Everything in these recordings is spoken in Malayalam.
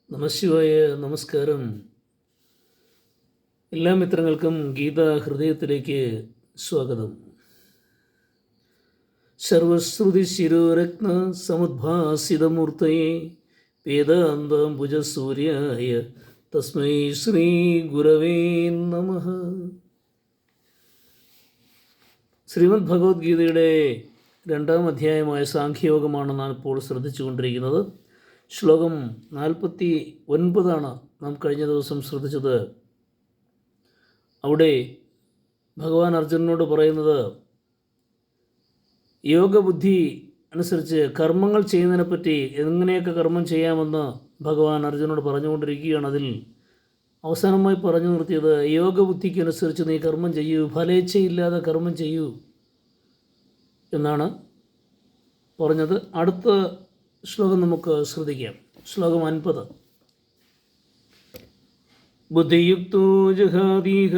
നമശിവായ. നമസ്കാരം. എല്ലാ മിത്രങ്ങൾക്കും ഗീതാ ഹൃദയത്തിലേക്ക് സ്വാഗതം. സർവശ്രുതി ശിരോരത്ന സമുദ്ഭാസിതമൂർത്തയെ വേദാന്തംബുജസൂര്യായ തസ്മൈ ശ്രീ ഗുരവേ നമഃ. ശ്രീമദ് ഭഗവത്ഗീതയുടെ 2-ാം അധ്യായമായ സാഖ്യയോഗമാണ് നാം ഇപ്പോൾ ശ്രദ്ധിച്ചുകൊണ്ടിരിക്കുന്നത്. ശ്ലോകം 49 നാം കഴിഞ്ഞ ദിവസം ശ്രദ്ധിച്ചത്. അവിടെ ഭഗവാൻ അർജുനനോട് പറയുന്നത് യോഗബുദ്ധി അനുസരിച്ച് കർമ്മങ്ങൾ ചെയ്യുന്നതിനെപ്പറ്റി എങ്ങനെയൊക്കെ കർമ്മം ചെയ്യാമെന്ന് ഭഗവാൻ അർജുനനോട് പറഞ്ഞുകൊണ്ടിരിക്കുകയാണ്. അതിൽ അവസാനമായി പറഞ്ഞു നിർത്തിയത് യോഗബുദ്ധിക്കനുസരിച്ച് നീ കർമ്മം ചെയ്യൂ, ഫലേച്ഛയില്ലാതെ കർമ്മം ചെയ്യൂ എന്നാണ് പറഞ്ഞത്. അടുത്ത ശ്ലോകം നമുക്ക് ശ്രദ്ധിക്കാം. ശ്ലോകം 50. ബുദ്ധിയുക്തോ ജഹാദീഹ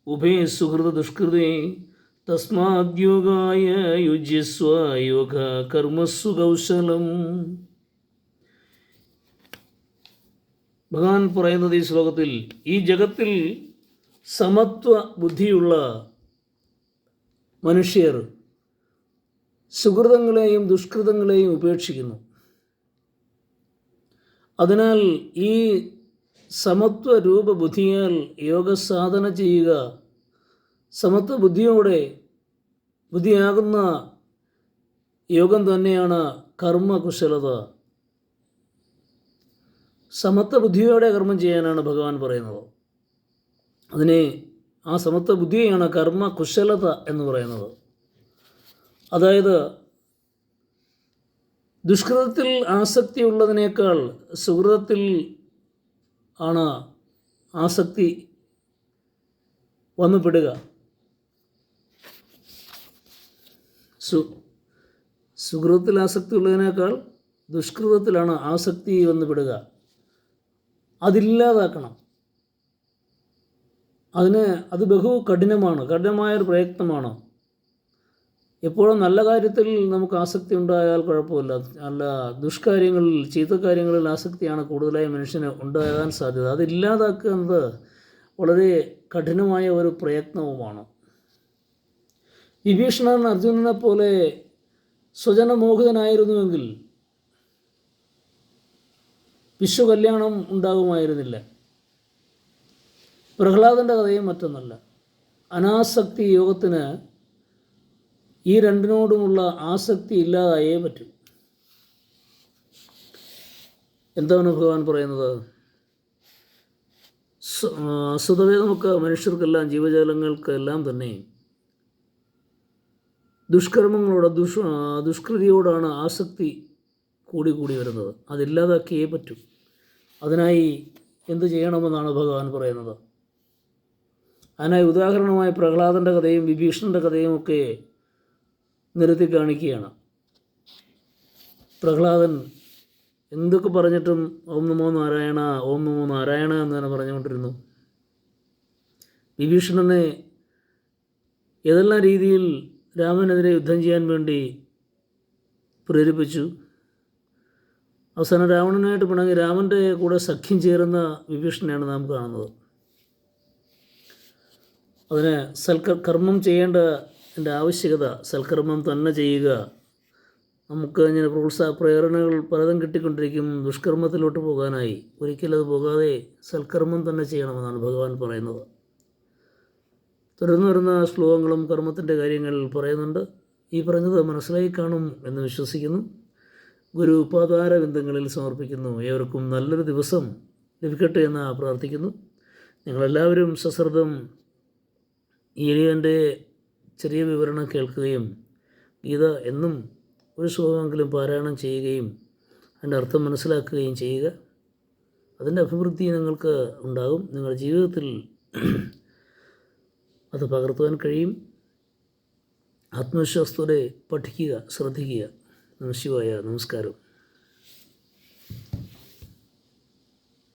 ഉഭേ സുഹൃത ദുഷ്കൃതേ തസ്മാദ്യോഗായ യുജ്യസ്വ യോഗ കർമ്മസു കൗശലം. ഭഗവാൻ പറയുന്നത് ഈ ശ്ലോകത്തിൽ, ഈ ജഗത്തിൽ സമത്വ ബുദ്ധിയുള്ള മനുഷ്യർ സുഹൃതങ്ങളെയും ദുഷ്കൃതങ്ങളെയും ഉപേക്ഷിക്കുന്നു. അതിനാൽ ഈ സമത്വ രൂപബുദ്ധിയാൽ യോഗസാധന ചെയ്യുക, സമത്വ ബുദ്ധിയാകുന്ന യോഗം തന്നെയാണ് കർമ്മകുശലത. സമത്വ ബുദ്ധിയോടെ കർമ്മം ചെയ്യാനാണ് ഭഗവാൻ പറയുന്നത്. ആ സമത്വ ബുദ്ധിയെയാണ് കർമ്മകുശലത എന്ന് പറയുന്നത്. അതായത് ദുഷ്കൃതത്തിൽ ആസക്തിയുള്ളതിനേക്കാൾ സുഹൃതത്തിൽ ആണ് ആസക്തി വന്നുപെടുക. സുഹൃതത്തിൽ ആസക്തി ഉള്ളതിനേക്കാൾ ദുഷ്കൃതത്തിലാണ് ആസക്തി വന്നുപെടുക. അതില്ലാതാക്കണം. അത് ബഹു കഠിനമായൊരു പ്രയത്നമാണ്. എപ്പോഴും നല്ല കാര്യത്തിൽ നമുക്ക് ആസക്തി ഉണ്ടായാൽ കുഴപ്പമില്ല. അല്ല, ദുഷ്കാര്യങ്ങളിൽ, ചീത്ത കാര്യങ്ങളിൽ ആസക്തിയാണ് കൂടുതലായി മനുഷ്യന് ഉണ്ടാകാൻ സാധ്യത. അതില്ലാതാക്കുന്നത് വളരെ കഠിനമായ ഒരു പ്രയത്നവുമാണ്. വിഭീഷണൻ അർജുനനെ പോലെ സ്വജനമോഹിതനായിരുന്നുവെങ്കിൽ വിശ്വകല്യാണം ഉണ്ടാകുമായിരുന്നില്ല. പ്രഹ്ലാദൻ്റെ കഥയും മറ്റൊന്നല്ല. അനാസക്തി യോഗത്തിന് ഈ രണ്ടിനോടുമുള്ള ആസക്തി ഇല്ലാതായേ പറ്റും. എന്താണ് ഭഗവാൻ പറയുന്നത്? സ്വതവേ നമുക്ക് മനുഷ്യർക്കെല്ലാം, ജീവജാലങ്ങൾക്കെല്ലാം തന്നെ ദുഷ്കൃതിയോടാണ് ആസക്തി കൂടി വരുന്നത്. അതില്ലാതാക്കിയേ പറ്റും. അതിനായി എന്തു ചെയ്യണമെന്നാണ് ഭഗവാൻ പറയുന്നത്. അതിനായി ഉദാഹരണമായി പ്രഹ്ലാദൻ്റെ കഥയും വിഭീഷണൻ്റെ കഥയും ഒക്കെ നിരത്തി കാണിക്കുകയാണ്. പ്രഹ്ലാദൻ എന്തൊക്കെ പറഞ്ഞിട്ടും ഓം നമോ നാരായണ, ഓം നമോ നാരായണ എന്ന് തന്നെ പറഞ്ഞുകൊണ്ടിരുന്നു. വിഭീഷണനെ ഏതെല്ലാം രീതിയിൽ രാമനെതിരെ യുദ്ധം ചെയ്യാൻ വേണ്ടി പ്രേരിപ്പിച്ചു. അവസാനം രാവണനായിട്ട് പിണങ്ങി രാമൻ്റെ കൂടെ സഖ്യം ചേരുന്ന വിഭീഷണനെയാണ് നാം കാണുന്നത്. അതിന് കർമ്മം ചെയ്യേണ്ട ആവശ്യകത, സൽക്കർമ്മം തന്നെ ചെയ്യുക. നമുക്ക് ഇങ്ങനെ പ്രേരണകൾ പലതും കിട്ടിക്കൊണ്ടിരിക്കും ദുഷ്കർമ്മത്തിലോട്ട് പോകാനായി. ഒരിക്കലും അത് പോകാതെ സൽക്കർമ്മം തന്നെ ചെയ്യണമെന്നാണ് ഭഗവാൻ പറയുന്നത്. തുടർന്ന് വരുന്ന ശ്ലോകങ്ങളും കർമ്മത്തിൻ്റെ കാര്യങ്ങൾ പറയുന്നുണ്ട്. ഈ പറഞ്ഞത് മനസ്സിലായി കാണും എന്ന് വിശ്വസിക്കുന്നു. ഗുരു പാതാരബിന്ദങ്ങളിൽ സമർപ്പിക്കുന്നു. ഏവർക്കും നല്ലൊരു ദിവസം ലഭിക്കട്ടെ എന്ന് പ്രാർത്ഥിക്കുന്നു. നിങ്ങളെല്ലാവരും സശ്രദ്ധം ഈ എളിയൻ്റെ ചെറിയ വിവരണം കേൾക്കുകയും ഗീത എന്നും ഒരു ശ്ലോകമെങ്കിലും പാരായണം ചെയ്യുകയും അതിൻ്റെ അർത്ഥം മനസ്സിലാക്കുകയും ചെയ്യുക. അതിൻ്റെ അഭിവൃദ്ധി നിങ്ങൾക്ക് ഉണ്ടാകും. നിങ്ങളുടെ ജീവിതത്തിൽ അത് പകർത്തുവാൻ കഴിയും. ആത്മവിശ്വാസത്തോടെ പഠിക്കുക, ശ്രദ്ധിക്കുക. നമഃശിവായ. നമസ്കാരം.